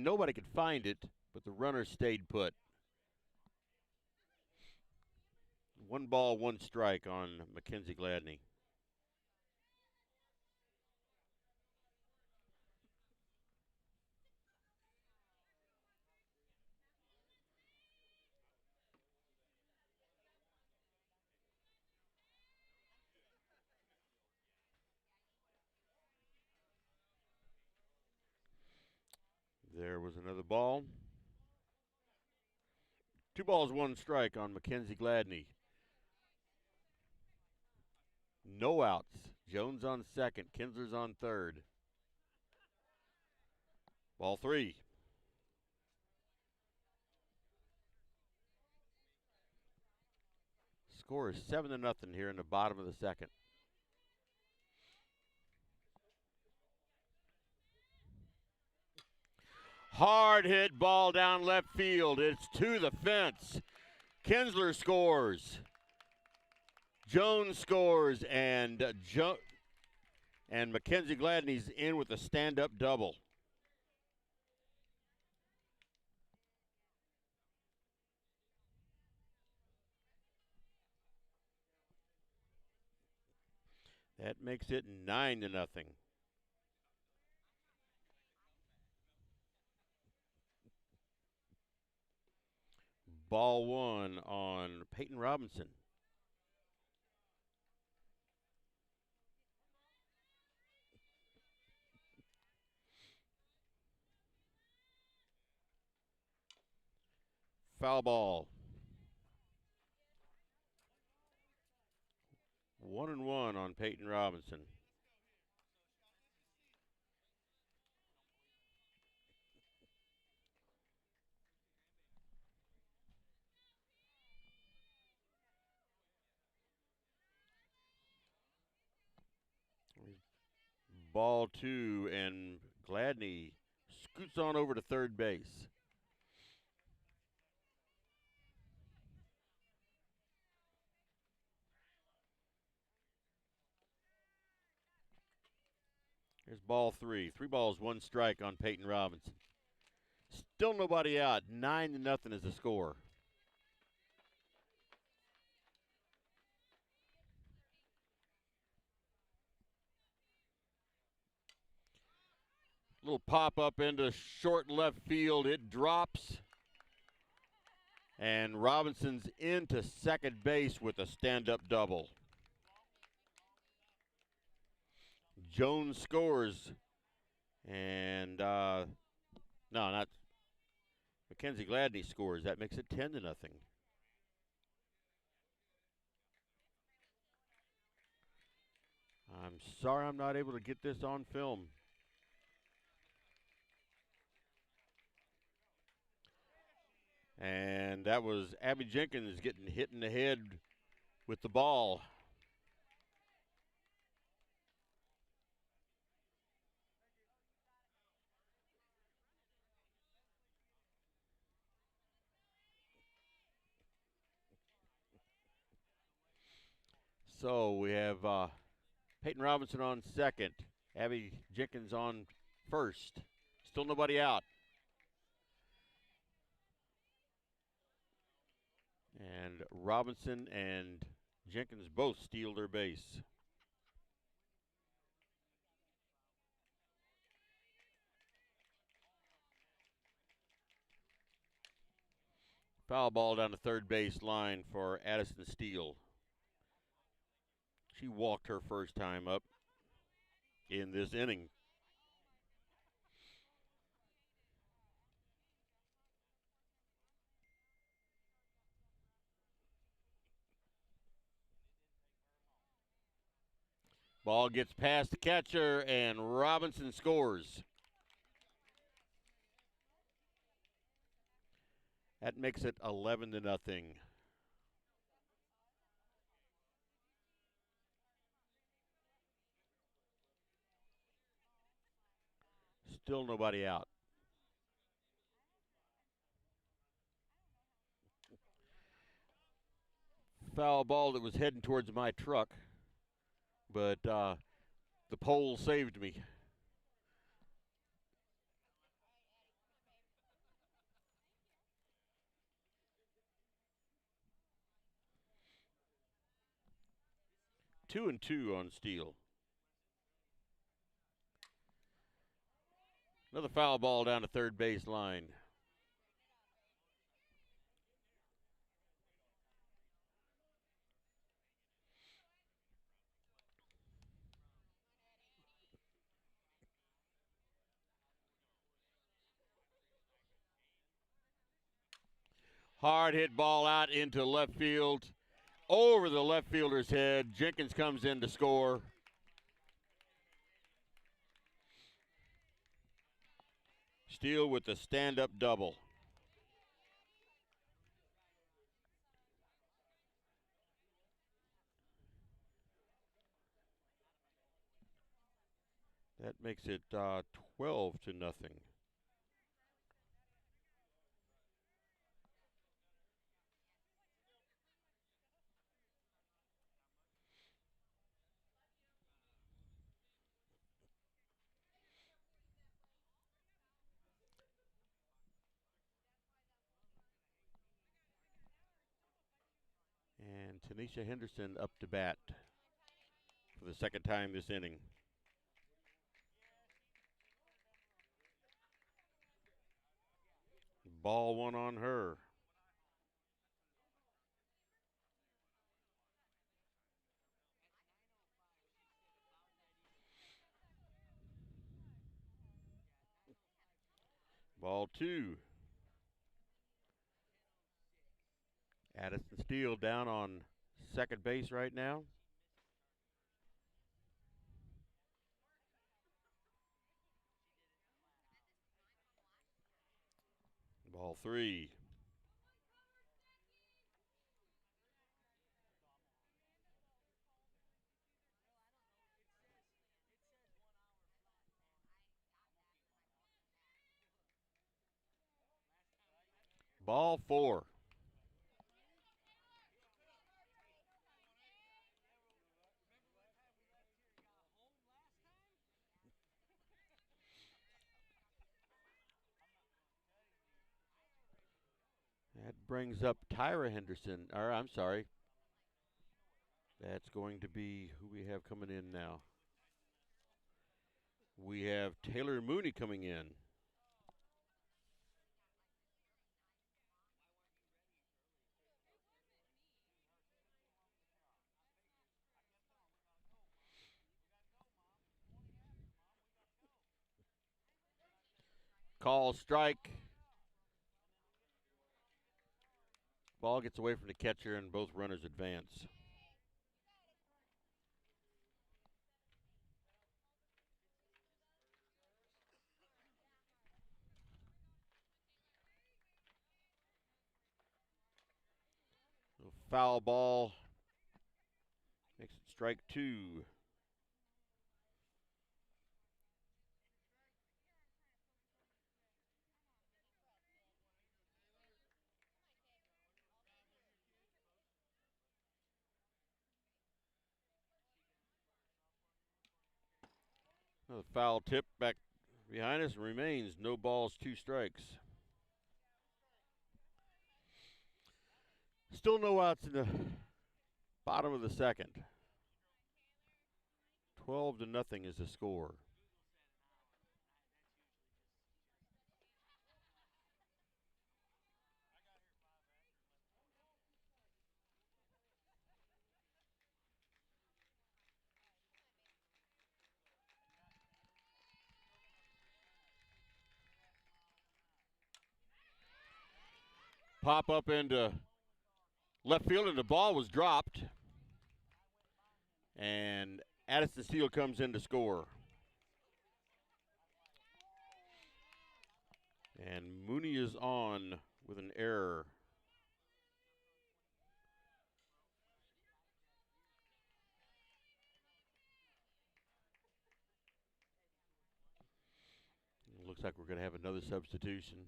A: nobody could find it, but the runner stayed put. 1 ball, 1 strike on Mackenzie Gladney. There was another ball. 2 balls, 1 strike on Mackenzie Gladney. No outs. Jones on second. Kinsler's on third. Ball 3. Score is 7-0 here in the bottom of the second. Hard hit ball down left field. It's to the fence. Kinsler scores. Jones scores, and Mackenzie Gladney's in with a stand-up double. That makes it 9-0. Ball one on Peyton Robinson. Foul ball. 1-1 on Peyton Robinson. Ball two, and Gladney scoots on over to third base. Here's ball three. 3 balls, 1 strike on Peyton Robinson. Still nobody out. 9-0 is the score. Little pop up into short left field. It drops. And Robinson's into second base with a stand-up double. Jones scores. And, no, not. Mackenzie Gladney scores. That makes it 10-0. I'm sorry I'm not able to get this on film. And that was Abby Jenkins getting hit in the head with the ball. So we have Peyton Robinson on second, Abby Jenkins on first. Still nobody out. And Robinson and Jenkins both steal their base. Foul ball down the third base line for Addison Steele. She walked her first time up in this inning. Ball gets past the catcher, and Robinson scores. That makes it 11-0. Still nobody out. Foul ball that was heading towards my truck, but the pole saved me. Two and two on Steele. Another foul ball down the third base line. Hard hit ball out into left field, over the left fielder's head. Jenkins comes in to score. Steele with the stand-up double. That makes it 12-0. Anisha Henderson up to bat for the second time this inning. Ball one on her. Ball two. Addison Steele down on second base right now. Ball three. Ball four. That brings up Tyra Henderson. Or I'm sorry. That's going to be who we have coming in now. We have Taylor Mooney coming in. Call strike. Ball gets away from the catcher and both runners advance. So foul ball makes it strike two. Another foul tip back behind us remains. No balls, two strikes. Still no outs in the bottom of the second. 12-0 is the score. Pop up into left field, and the ball was dropped. And Addison Steele comes in to score. And Mooney is on with an error. It looks like we're going to have another substitution.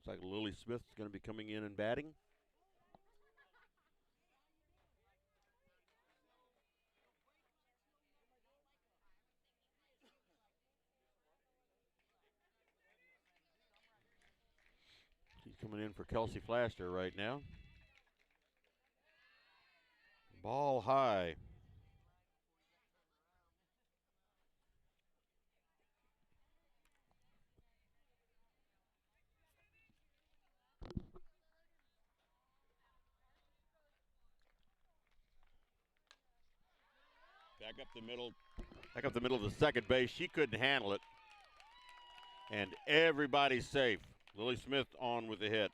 A: Looks like Lily Smith's going to be coming in and batting. She's coming in for Kelsey Flaster right now. Ball high. Back up the middle of the second base. She couldn't handle it. And everybody's safe. Lily Smith on with the hit.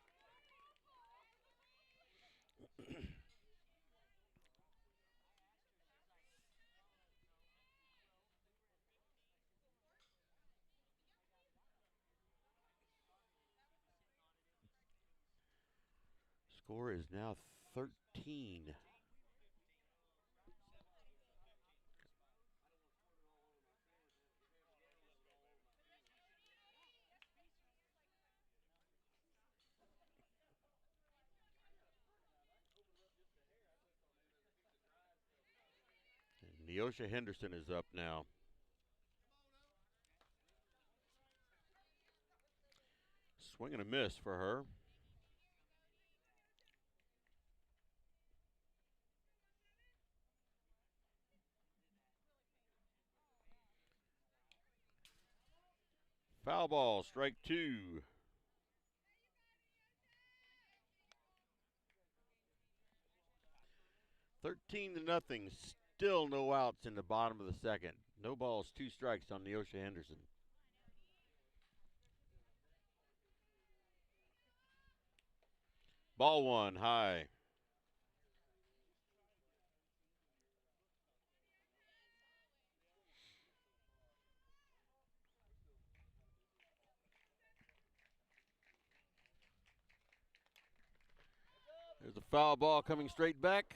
A: Score is now 13. And Neosha Henderson is up now. Swing and a miss for her. Foul ball, strike 2. $13 to nothing. Still no outs in the bottom of the second. No balls, 2 strikes on Neosha Henderson. Ball 1, high. There's a foul ball coming straight back.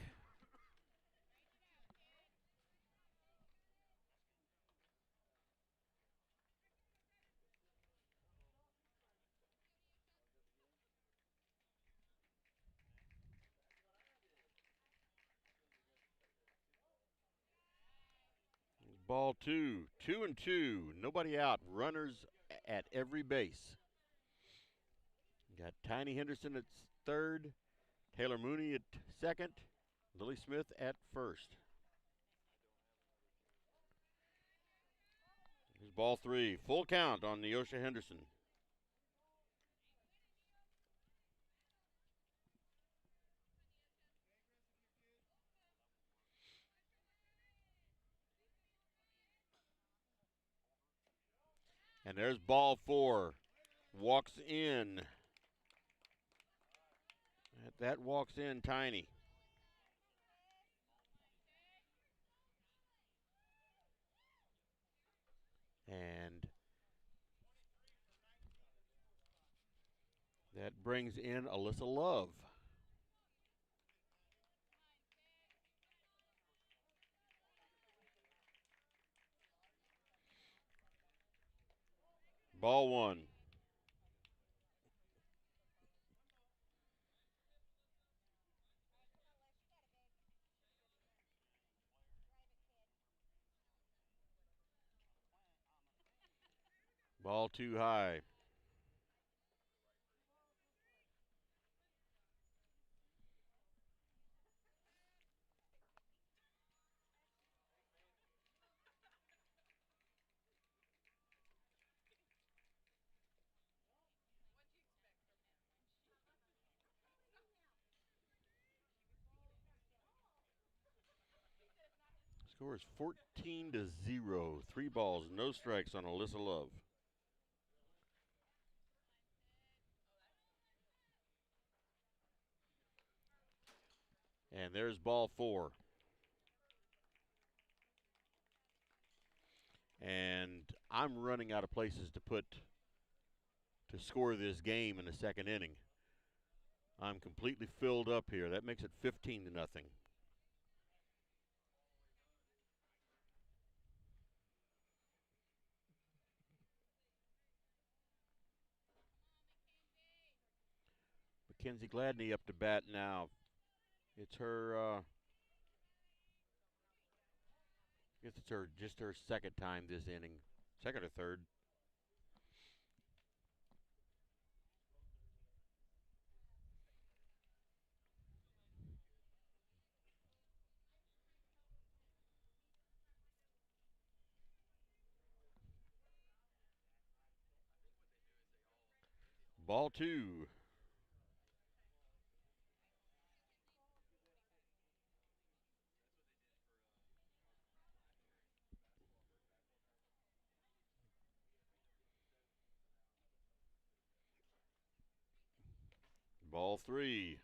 A: Ball 2, 2-2. Nobody out. Runners at every base. Got Tiny Henderson at third, Taylor Mooney at second, Lily Smith at first. Here's ball 3. Full count on Neosha Henderson. And there's ball 4. Walks in. That walks in Tiny. And that brings in Alyssa Love. Ball 1. Ball 2 high. Score is 14-0. 3 balls, no strikes on Alyssa Love. And there's ball 4. And I'm running out of places to score this game in the second inning. I'm completely filled up here. That makes it 15-0. Mackenzie Gladney up to bat now. It's her, I guess it's just her second time this inning. Second or third. Ball 2. Ball 3.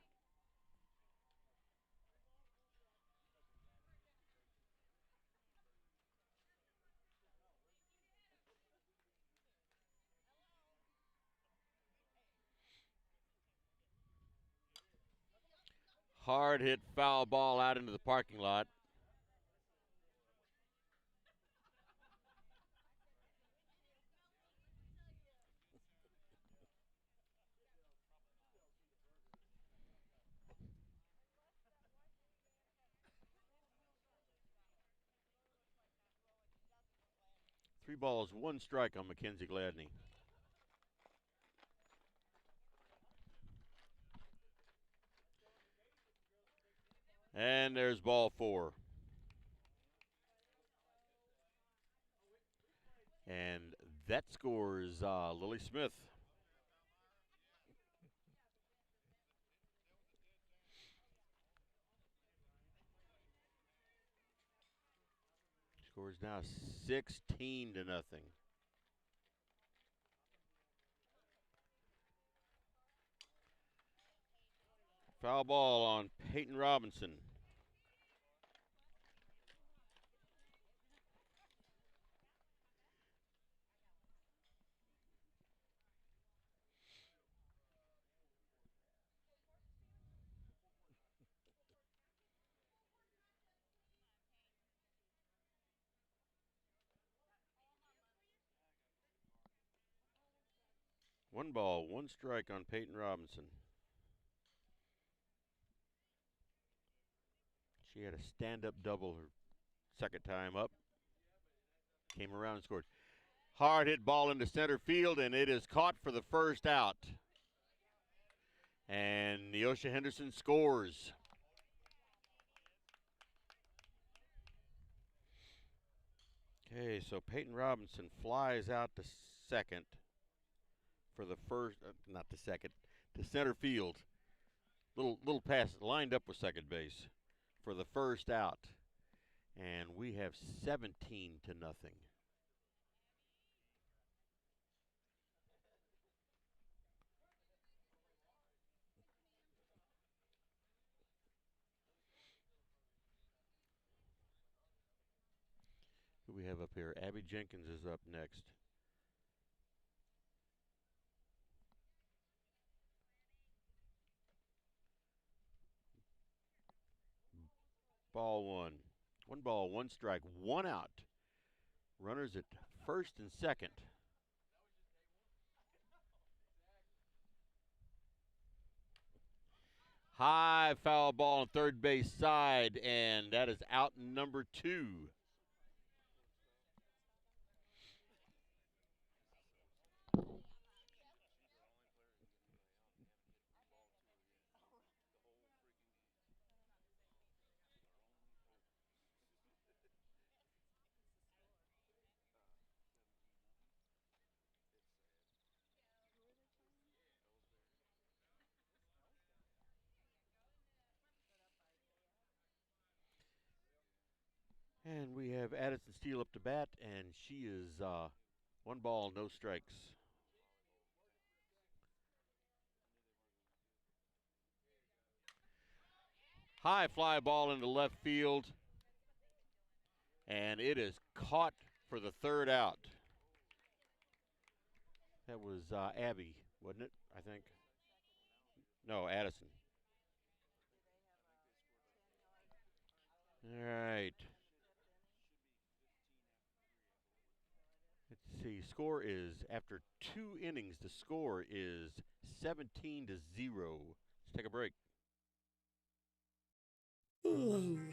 A: Hard hit foul ball out into the parking lot. Three balls, 1 strike on Mackenzie Gladney. And there's ball 4. And that scores Lily Smith. Scores now 16-0. Foul ball on Peyton Robinson. One ball, one strike on Peyton Robinson. She had a stand-up double her second time up. Came around and scored. Hard hit ball into center field, and it is caught for the first out. And Neosha Henderson scores. Okay, so Peyton Robinson flies out to second for the first, not to second, to center field. Little pass lined up with second base for the first out. And we have 17-0. Who we have up here? Abby Jenkins is up next. Ball 1. One ball, one strike, one out. Runners at first and second. High foul ball on third base side, and that is out number 2. And we have Addison Steele up to bat, and she is one ball, no strikes. High fly ball into left field, and it is caught for the third out. That was Abby, wasn't it? I think. No, Addison. All right. Let's see. Score is, after 2 innings, the score is 17-0. Let's take a break.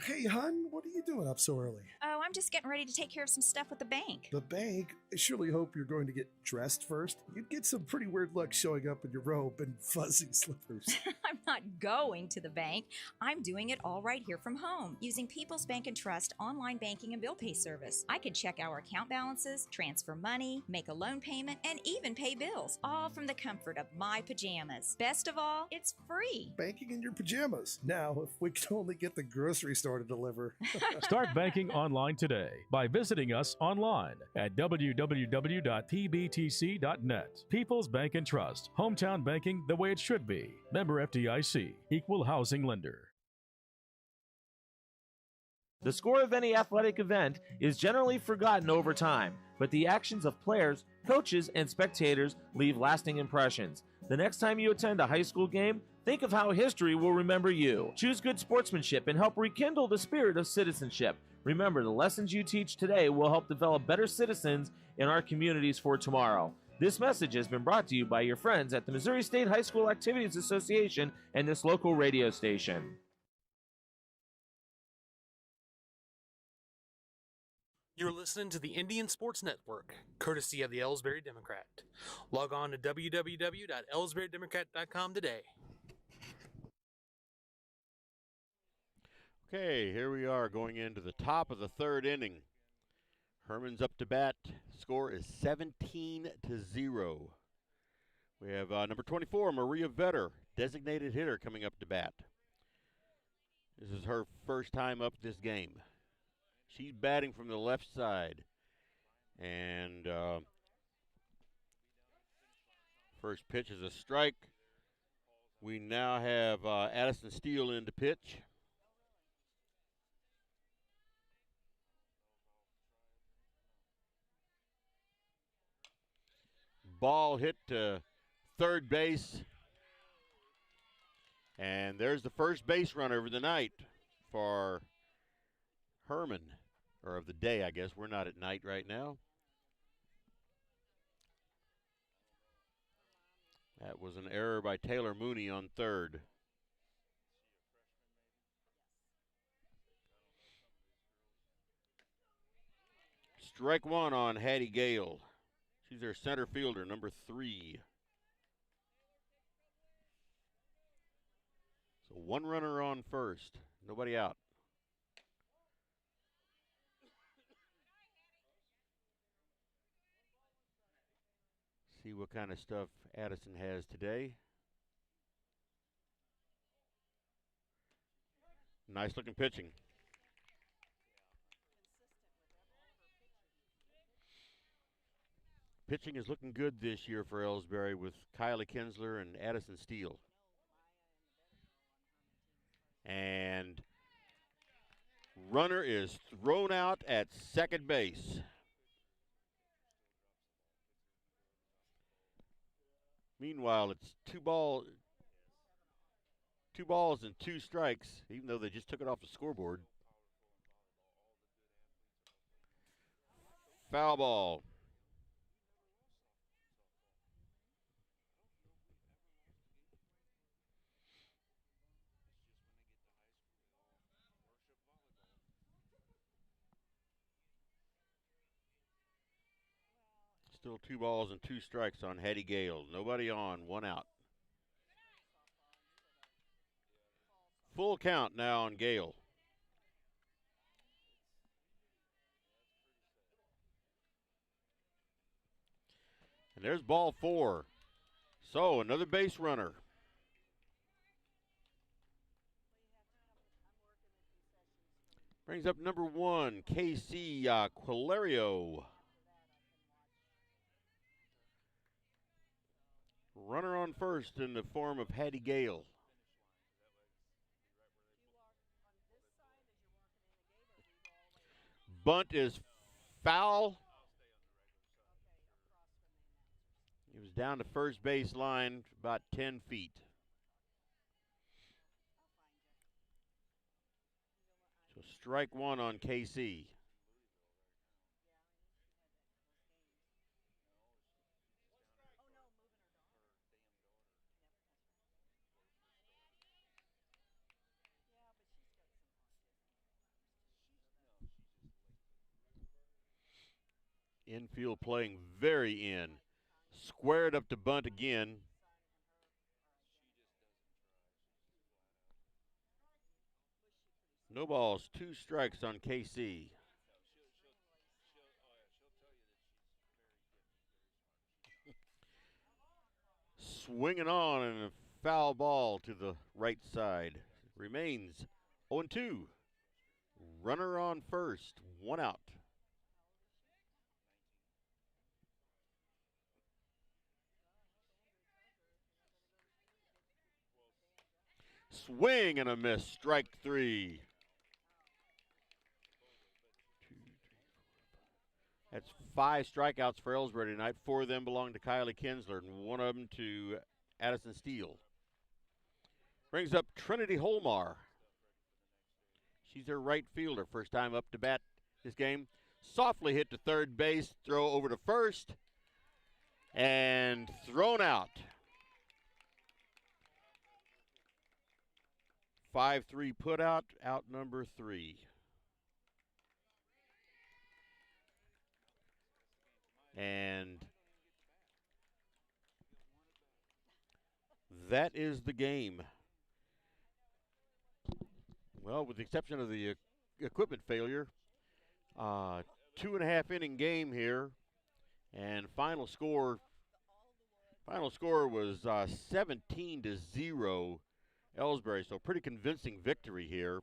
I: Hey, hon, what are you doing up so early?
J: Oh, I'm just getting ready to take care of some stuff with the bank.
I: The bank? I surely hope you're going to get dressed first. You'd get some pretty weird luck showing up in your robe and fuzzy slippers.
J: I'm not going to the bank. I'm doing it all right here from home using People's Bank and Trust online banking and bill pay service. I can check our account balances, transfer money, make a loan payment, and even pay bills, all from the comfort of my pajamas. Best of all, it's free.
I: Banking in your pajamas. Now, if we could only get the grocery store to deliver.
K: Start banking online today by visiting us online at www.pbtc.net. People's Bank and Trust. Hometown banking the way it should be. Member FDIC. Equal housing lender.
G: The score of any athletic event is generally forgotten over time, but the actions of players, coaches, and spectators leave lasting impressions. The next time you attend a high school game, think of how history will remember you. Choose good sportsmanship and help rekindle the spirit of citizenship. Remember, the lessons you teach today will help develop better citizens in our communities for tomorrow. This message has been brought to you by your friends at the Missouri State High School Activities Association and this local radio station.
L: You're listening to the Indian Sports Network, courtesy of the Elsberry Democrat. Log on to www.elsberrydemocrat.com today.
A: Okay, here we are going into the top of the third inning. Herman's up to bat. Score is 17-0. We have number 24, Maria Vetter, designated hitter, coming up to bat. This is her first time up this game. She's batting from the left side. And first pitch is a strike. We now have Addison Steele in to pitch. Ball hit to third base. And there's the first base runner of the night for Herman, or of the day, I guess. We're not at night right now. That was an error by Taylor Mooney on third. Strike one on Hattie Gale. She's their center fielder, number 3. So one runner on first, nobody out. See what kind of stuff Addison has today. Nice looking pitching. Pitching is looking good this year for Elsberry with Kylie Kinsler and Addison Steele. And runner is thrown out at second base. Meanwhile, it's two balls and 2 strikes, even though they just took it off the scoreboard. Foul ball. Still 2 balls and 2 strikes on Hattie Gale. Nobody on, 1 out. Full count now on Gale. And there's ball 4. So another base runner. Brings up number 1, KC Quilerio. Runner on first in the form of Hattie Gale. Bunt is foul. He was down to first base line about 10 feet. So strike 1 on KC. Infield playing very in. Squared up to bunt again. No balls, 2 strikes on KC. Swinging on and a foul ball to the right side. Remains 0-2. Runner on first, 1 out. Swing and a miss, strike 3. That's 5 strikeouts for Elsberry tonight. 4 of them belong to Kylie Kinsler and 1 of them to Addison Steele. Brings up Trinity Holmar. She's their right fielder. First time up to bat this game. Softly hit to third base. Throw over to first. And thrown out. 5-3 put out number 3. And that is the game. well, with the exception of the equipment failure, 2.5 inning game here, and final score was 17-0 Elsberry. So pretty convincing victory here.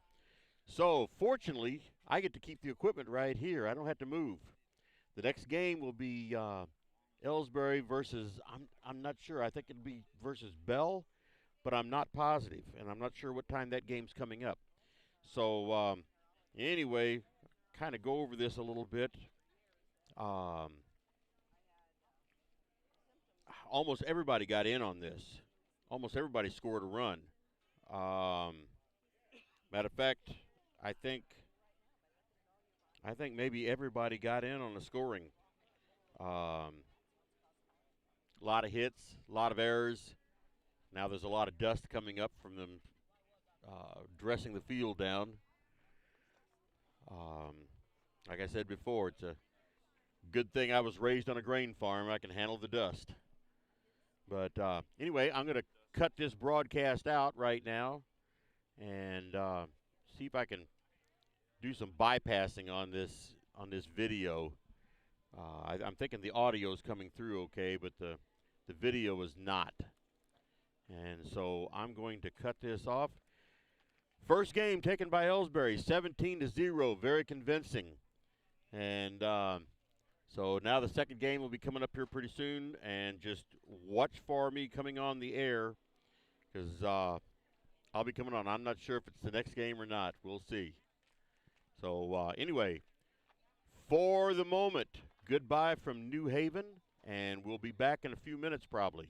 A: So fortunately, I get to keep the equipment right here. I don't have to move. The next game will be Elsberry versus, I'm not sure. I think it'll be versus Bell, but I'm not positive, and I'm not sure what time that game's coming up. So anyway, kind of go over this a little bit. Almost everybody got in on this. Almost everybody scored a run. Matter of fact, I think maybe everybody got in on the scoring. A lot of hits, a lot of errors. Now there's a lot of dust coming up from them dressing the field down. Like I said before, it's a good thing I was raised on a grain farm. I can handle the dust. But anyway, I'm going to cut this broadcast out right now and see if I can do some bypassing on this video. I'm thinking the audio is coming through okay, but the video is not. And so I'm going to cut this off. First game taken by Elsberry, 17-0, very convincing. And so now the second game will be coming up here pretty soon, and just watch for me coming on the air because I'll be coming on. I'm not sure if it's the next game or not. We'll see. So anyway, for the moment, goodbye from New Haven, and we'll be back in a few minutes probably.